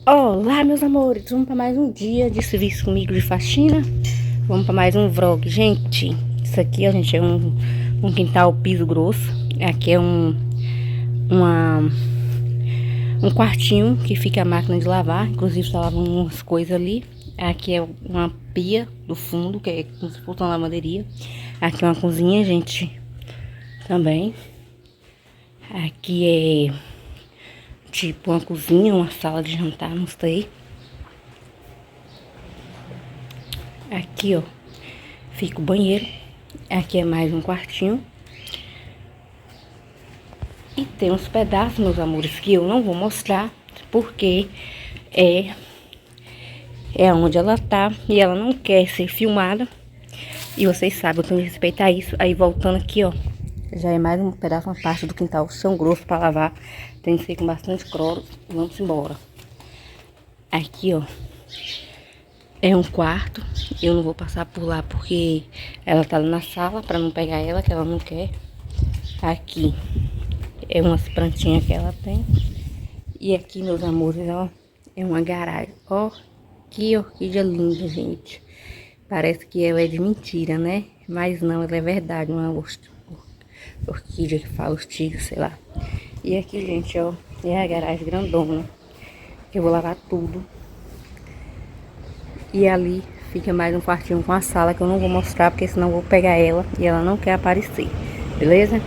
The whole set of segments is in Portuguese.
Olá, meus amores, vamos para mais um dia de serviço comigo de faxina. Vamos para mais um vlog. Gente, isso aqui, ó, gente, é um quintal piso grosso. Aqui é uma, um quartinho que fica a máquina de lavar. Inclusive, tá lavando umas coisas ali. Aqui é uma pia do fundo, que é como se fosse uma lavanderia. Aqui é uma cozinha, gente, também. Aqui é tipo uma cozinha, uma sala de jantar, não sei. Aqui, ó, fica o banheiro. Aqui é mais um quartinho. E tem uns pedaços, meus amores, que eu não vou mostrar, porque é onde ela tá e ela não quer ser filmada. E vocês sabem, eu tenho que respeitar isso. Aí, voltando aqui, ó, já é mais um pedaço, uma parte do quintal, chão grosso pra lavar. Tem que ser com bastante cloro. Vamos embora. Aqui, ó, é um quarto. Eu não vou passar por lá porque ela tá na sala pra não pegar ela, que ela não quer. Aqui é umas plantinhas que ela tem. E aqui, meus amores, ó, é uma garagem. Ó, que orquídea linda, gente. Parece que ela é de mentira, né? Mas não, ela é verdade, uma orquídea que fala ortiga, sei lá. E aqui, gente, ó, é a garagem grandona, que eu vou lavar tudo. E ali fica mais um quartinho com a sala, que eu não vou mostrar, porque senão eu vou pegar ela e ela não quer aparecer, beleza?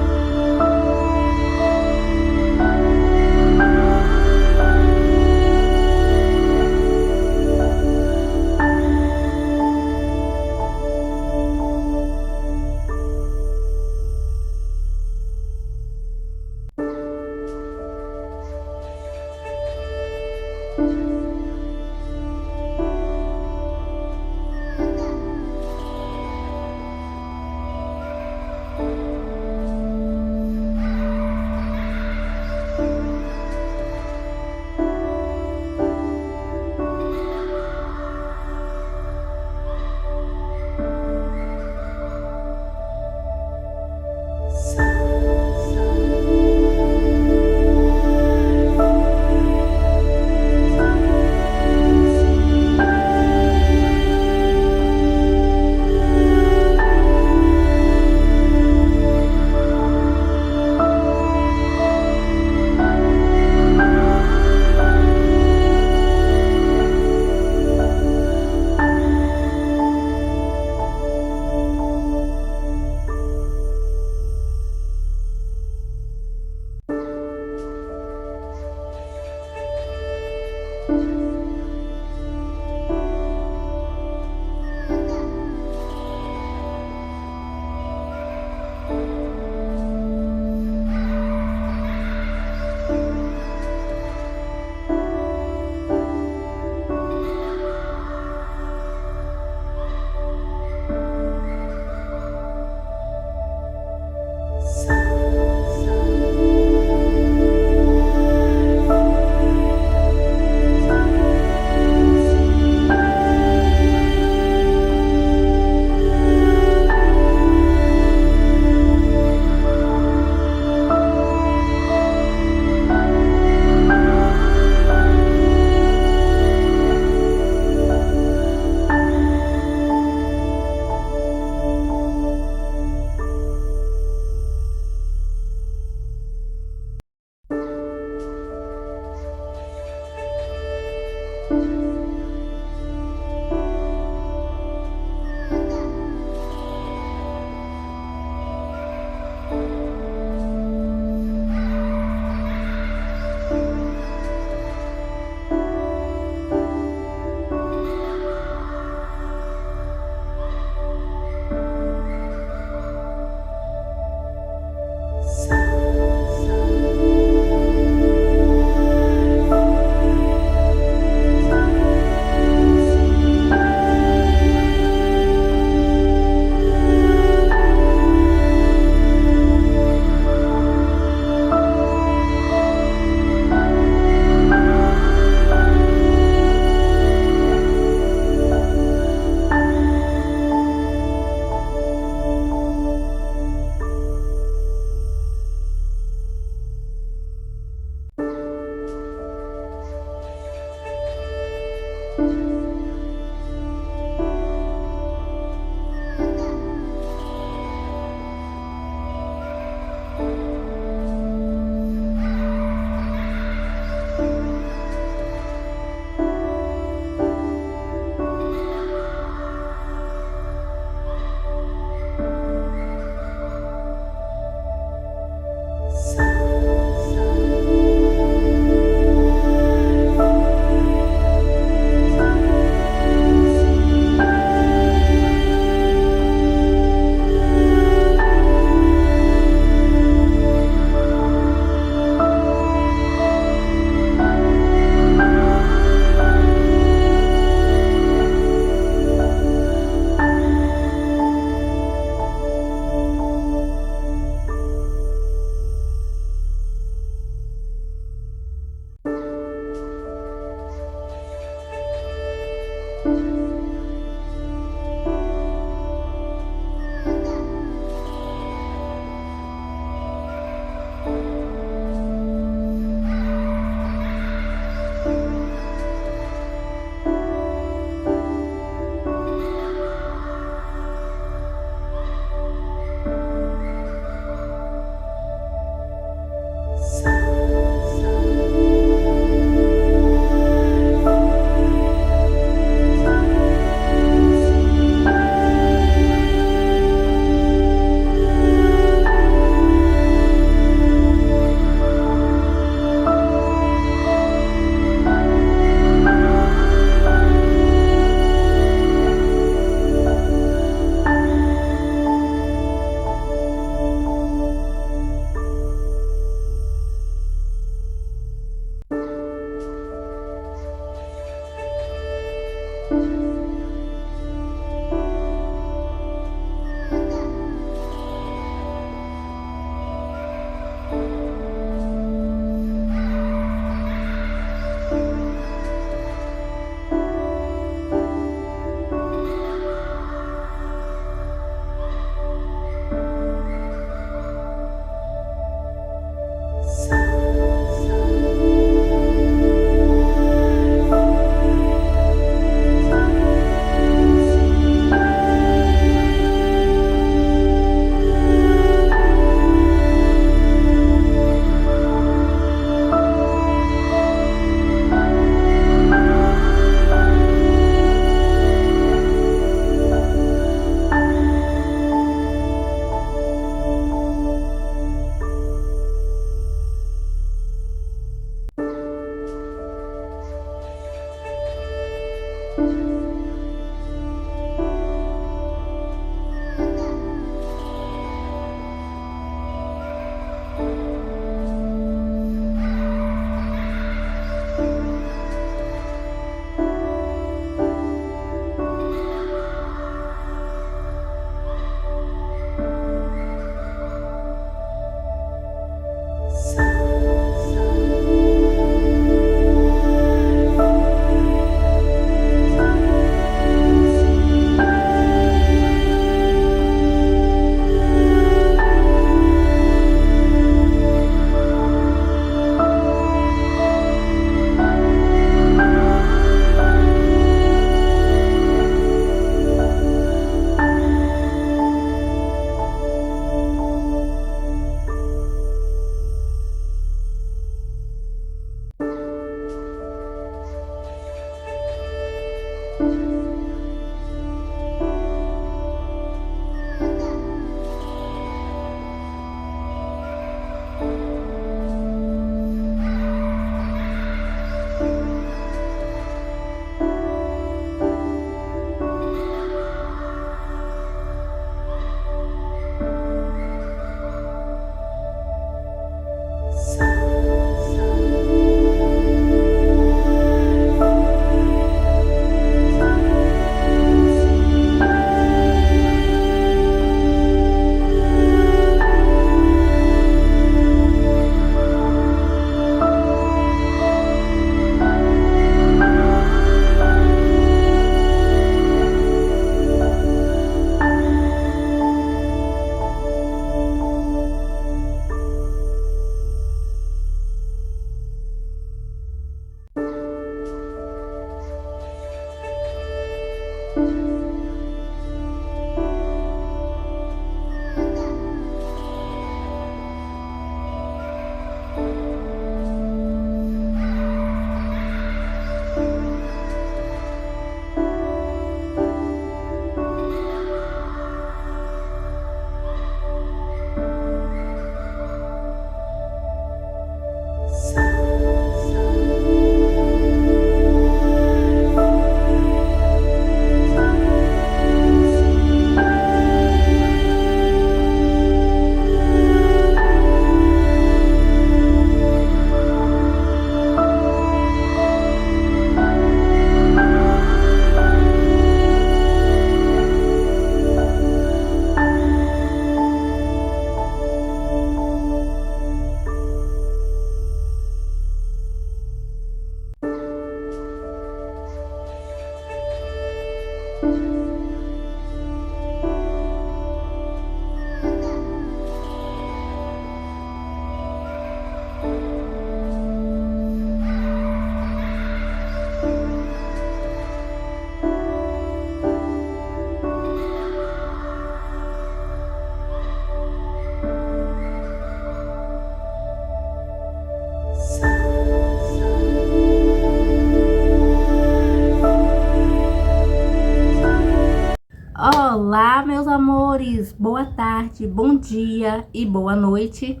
Olá, meus amores, boa tarde, bom dia e boa noite.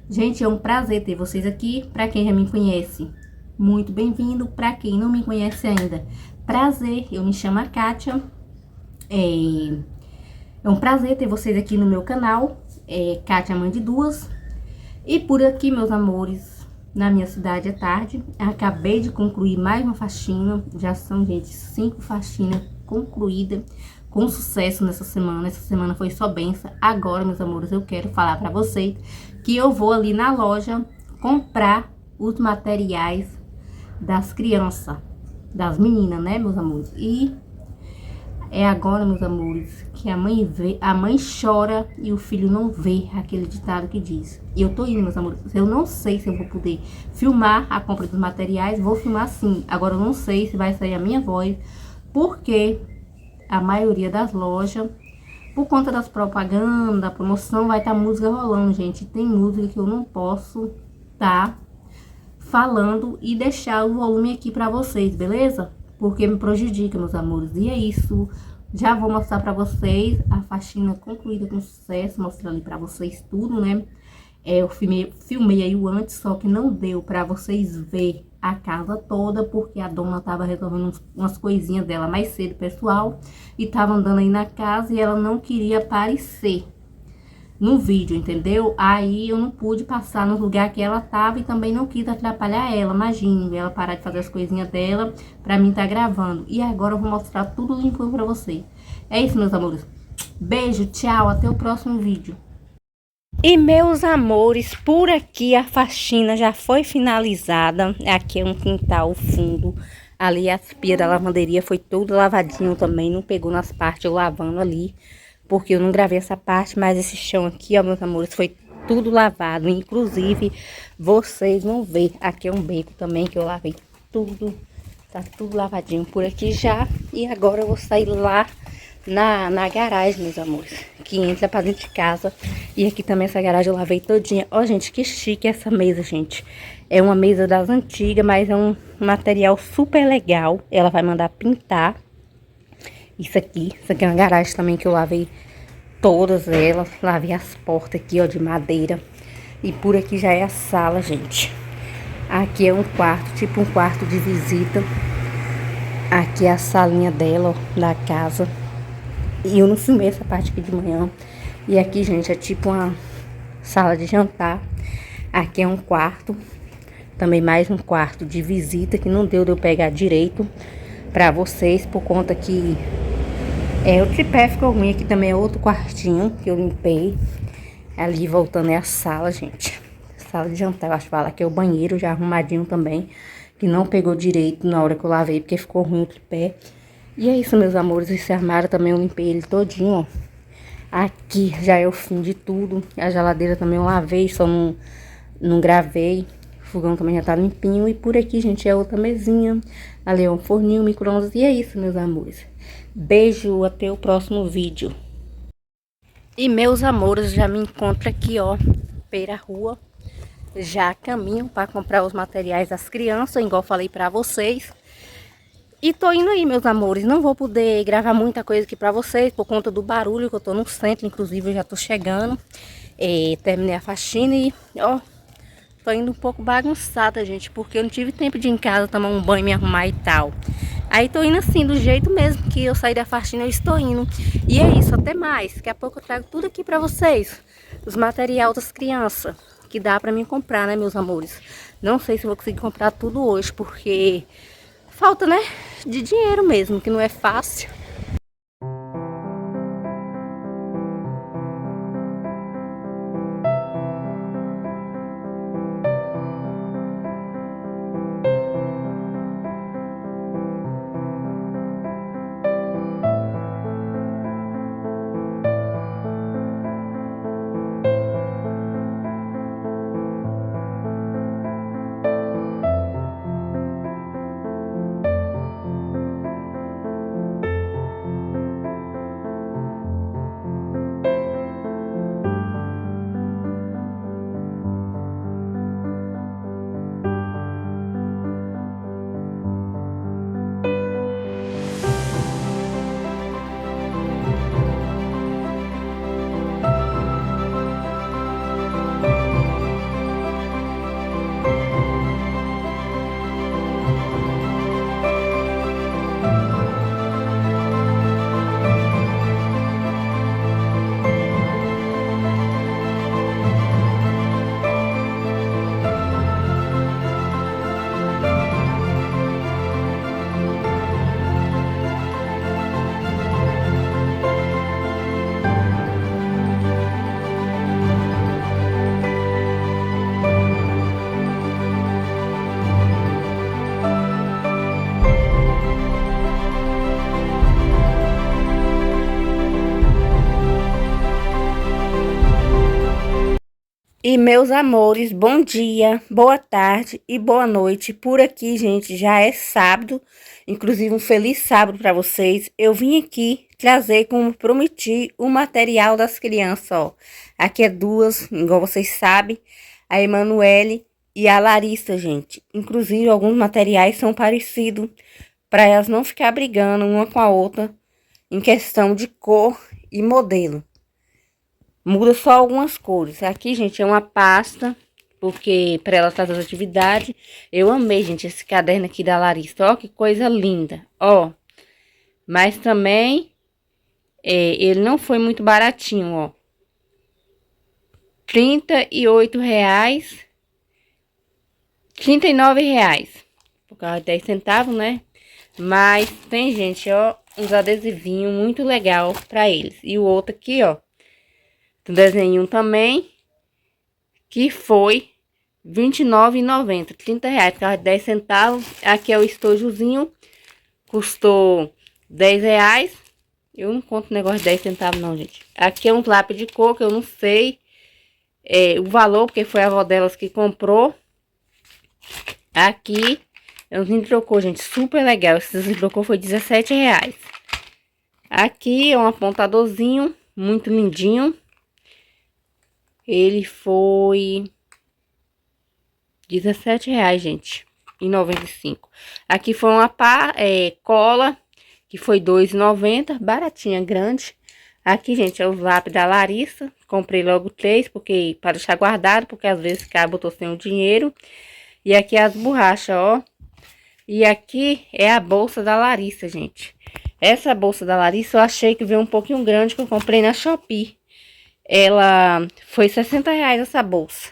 Gente, é um prazer ter vocês aqui. Para quem já me conhece, muito bem-vindo. Para quem não me conhece ainda, prazer, eu me chamo Kátia. É um prazer ter vocês aqui no meu canal, Kátia Mãe de Duas. E por aqui, meus amores, na minha cidade é tarde. Acabei de concluir mais uma faxina. Já são, gente, 5 faxinas concluídas com sucesso nessa semana. Essa semana foi só benção. Agora, meus amores, eu quero falar pra vocês que eu vou ali na loja comprar os materiais das crianças, das meninas, né, meus amores? E é agora, meus amores, que a mãe vê, a mãe chora e o filho não vê, aquele ditado que diz. E eu tô indo, meus amores. Eu não sei se eu vou poder filmar a compra dos materiais. Vou filmar sim. Agora eu não sei se vai sair a minha voz, porque a maioria das lojas, por conta das propagandas, da promoção, vai estar música rolando, gente. Tem música que eu não posso tá falando e deixar o volume aqui pra vocês, beleza? Porque me prejudica, meus amores. E é isso. Já vou mostrar pra vocês a faxina concluída com sucesso, mostrando ali pra vocês tudo, né? Eu filmei aí o antes, só que não deu pra vocês ver a casa toda, porque a dona tava resolvendo umas coisinhas dela mais cedo, pessoal, e tava andando aí na casa e ela não queria aparecer no vídeo, entendeu? Aí eu não pude passar no lugar que ela tava e também não quis atrapalhar ela, imagine, ela parar de fazer as coisinhas dela pra mim tá gravando. E agora eu vou mostrar tudo limpo pra vocês. É isso, meus amores. Beijo, tchau, até o próximo vídeo. E meus amores, por aqui a faxina já foi finalizada. Aqui é um quintal fundo. Ali as pias da lavanderia foi tudo lavadinho também. Não pegou nas partes eu lavando ali, porque eu não gravei essa parte. Mas esse chão aqui, ó, meus amores, foi tudo lavado. Inclusive, vocês vão ver. Aqui é um beco também que eu lavei tudo. Tá tudo lavadinho por aqui já. E agora eu vou sair lá na garagem, meus amores, que entra pra dentro de casa. E aqui também essa garagem eu lavei todinha. Ó, gente, que chique essa mesa, gente. É uma mesa das antigas, mas é um material super legal. Ela vai mandar pintar. Isso aqui é uma garagem também que eu lavei todas elas. Lavei as portas aqui, ó, de madeira. E por aqui já é a sala, gente. Aqui é um quarto, tipo um quarto de visita. Aqui é a salinha dela, ó, da casa. E eu não filmei essa parte aqui de manhã. E aqui, gente, é tipo uma sala de jantar. Aqui é um quarto. Também mais um quarto de visita que não deu de eu pegar direito pra vocês. Por conta que o tripé ficou ruim. Aqui também é outro quartinho que eu limpei. Ali voltando é a sala, gente. Sala de jantar, eu acho que fala. Aqui é o banheiro já arrumadinho também. Que não pegou direito na hora que eu lavei, porque ficou ruim o tripé. E é isso, meus amores, esse armário também eu limpei ele todinho, ó. Aqui já é o fim de tudo. A geladeira também eu lavei, só não gravei. O fogão também já tá limpinho. E por aqui, gente, é outra mesinha. Ali é um forninho, micro-ondas. E é isso, meus amores. Beijo, até o próximo vídeo. E meus amores, já me encontro aqui, ó, pela rua. Já caminho para comprar os materiais das crianças, igual falei pra vocês. E tô indo aí, meus amores. Não vou poder gravar muita coisa aqui pra vocês por conta do barulho, que eu tô no centro. Inclusive, eu já tô chegando. Terminei a faxina e, ó, tô indo um pouco bagunçada, gente, porque eu não tive tempo de ir em casa tomar um banho, me arrumar e tal. Aí tô indo assim, do jeito mesmo que eu saí da faxina, eu estou indo. E é isso, até mais. Daqui a pouco eu trago tudo aqui pra vocês. Os materiais das crianças, que dá pra mim comprar, né, meus amores? Não sei se vou conseguir comprar tudo hoje, porque falta, né, de dinheiro mesmo, que não é fácil. E meus amores, bom dia, boa tarde e boa noite. Por aqui, gente, já é sábado, inclusive um feliz sábado para vocês. Eu vim aqui trazer, como prometi, o material das crianças, ó. Aqui é duas, igual vocês sabem, a Emanuele e a Larissa, gente. Inclusive, alguns materiais são parecidos, para elas não ficar brigando uma com a outra em questão de cor e modelo. Muda só algumas cores. Aqui, gente, é uma pasta, porque para ela fazer as atividades. Eu amei, gente, esse caderno aqui da Larissa. Ó, que coisa linda. Ó, mas também ele não foi muito baratinho, ó. R$ 38,00. R$ 39,00. Por causa de 10 centavos, né? Mas tem, gente, ó, uns adesivinhos muito legal para eles. E o outro aqui, ó. Um desenho também, que foi R$ 29,90, R$ 30, por 10 centavos. Aqui é o estojozinho, custou R$ 10. Eu não conto negócio de 10 centavos não, gente. Aqui é um lápis de cor, que eu não sei o valor, porque foi a avó delas que comprou. Aqui, eu não trocou, gente, super legal. Esse trocou foi R$ 17,00. Aqui é um apontadorzinho, muito lindinho. Ele foi R$ 17,00, gente, e 95. Aqui foi uma cola, que foi R$ 2,90, baratinha, grande. Aqui, gente, é os lápis da Larissa. Comprei logo 3, porque para deixar guardado, porque às vezes cabo, eu tô sem o dinheiro. E aqui é as borrachas, ó. E aqui é a bolsa da Larissa, gente. Essa bolsa da Larissa eu achei que veio um pouquinho grande, que eu comprei na Shopee. Ela foi R$ 60,00 essa bolsa.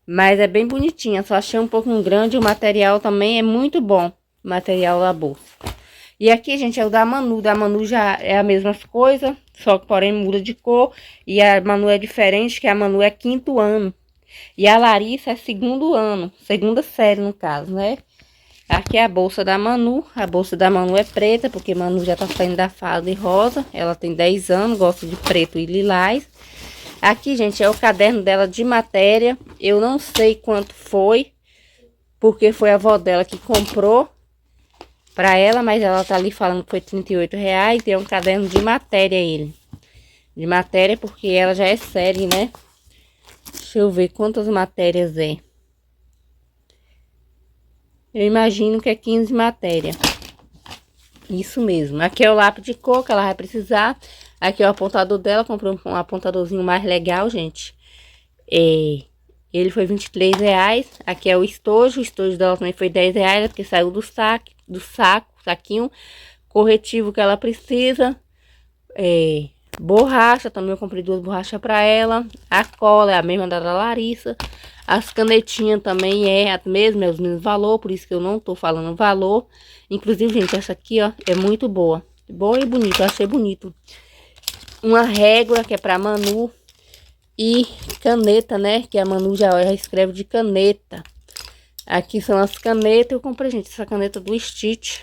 Mas é bem bonitinha, só achei um pouquinho grande. O material também é muito bom, o material da bolsa. E aqui, gente, é o da Manu. Da Manu já é a mesma coisa, só que porém muda de cor. E a Manu é diferente, que a Manu é 5º ano. E a Larissa é 2º ano, 2ª série no caso, né? Aqui é a bolsa da Manu. A bolsa da Manu é preta, porque Manu já tá saindo da fase rosa. Ela tem 10 anos, gosta de preto e lilás. Aqui, gente, é o caderno dela de matéria. Eu não sei quanto foi, porque foi a avó dela que comprou pra ela, mas ela tá ali falando que foi R$ 38,00. E é um caderno de matéria ele. De matéria, porque ela já é série, né? Deixa eu ver quantas matérias é. Eu imagino que é 15 matérias. Isso mesmo. Aqui é o lápis de cor que ela vai precisar. Aqui é o apontador dela. Comprei um apontadorzinho mais legal, gente. Ele foi R$ 23,00. Aqui é o estojo. O estojo dela também foi R$ 10,00, porque saiu do saquinho. Corretivo que ela precisa. Borracha, também eu comprei 2 borrachas pra ela. A cola é a mesma da Larissa. As canetinhas também é a mesma, é os mesmos valores, por isso que eu não tô falando o valor. Inclusive, gente, essa aqui, ó, é muito boa. Boa e bonita, eu achei bonito. Uma régua, que é pra Manu. E caneta, né, que a Manu já escreve de caneta. Aqui são as canetas. Eu comprei, gente, essa caneta do Stitch.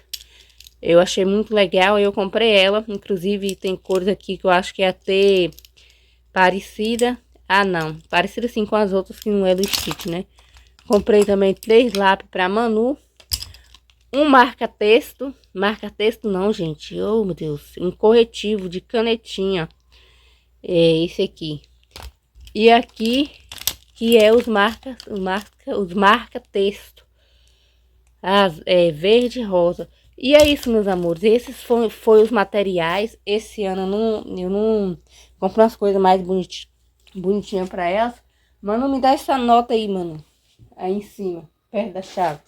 Eu achei muito legal, eu comprei ela. Inclusive, tem cores aqui que eu acho que ia ter parecida. Ah, não. Parecida sim com as outras que não é do Stitch, né? Comprei também 3 lápis pra Manu. Um marca-texto. Marca-texto não, gente. Oh, meu Deus. Um corretivo de canetinha. É esse aqui. E aqui, que é os marca-texto. Verde e rosa. E é isso, meus amores. Esses foi os materiais. Esse ano eu não comprei umas coisas mais bonitinhas pra elas. Mano, me dá essa nota aí, mano. Aí em cima, perto da chave.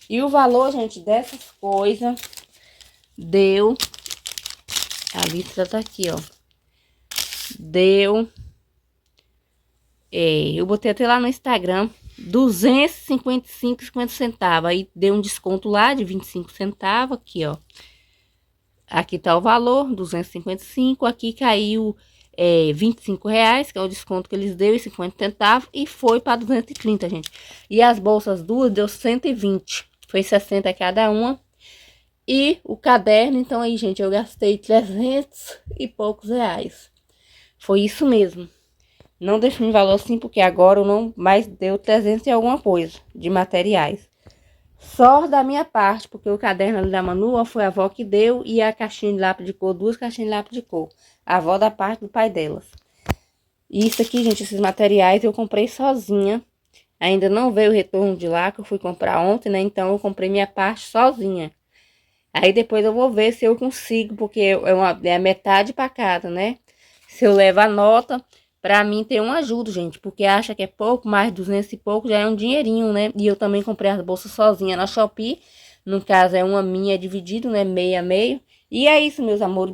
E o valor, gente, dessas coisas deu... A lista tá aqui, ó. Deu... eu botei até lá no Instagram. 255,50 centavos. Aí deu um desconto lá de 25 centavos. Aqui, ó. Aqui tá o valor, 255. Aqui caiu R$ 25,00, que é o desconto que eles deu, e 50 centavos. E foi para 230, gente. E as bolsas duas deu 120. Foi 60 cada uma. E o caderno, então aí, gente, eu gastei 300 e poucos reais. Foi isso mesmo. Não defini valor assim, porque agora eu não mais deu 300 e alguma coisa de materiais. Só da minha parte, porque o caderno ali da Manu, ó, foi a avó que deu, e a caixinha de lápis de cor, 2 caixinhas de lápis de cor. A avó da parte do pai delas. E isso aqui, gente, esses materiais eu comprei sozinha. Ainda não veio o retorno de lá, que eu fui comprar ontem, né? Então eu comprei minha parte sozinha. Aí depois eu vou ver se eu consigo, porque é a metade para cada, né? Se eu levo a nota, pra mim tem uma ajuda, gente. Porque acha que é pouco, mais 200 e pouco já é um dinheirinho, né? E eu também comprei as bolsas sozinha na Shopee. No caso é uma minha, é dividido, né? Meio a meio. E é isso, meus amores.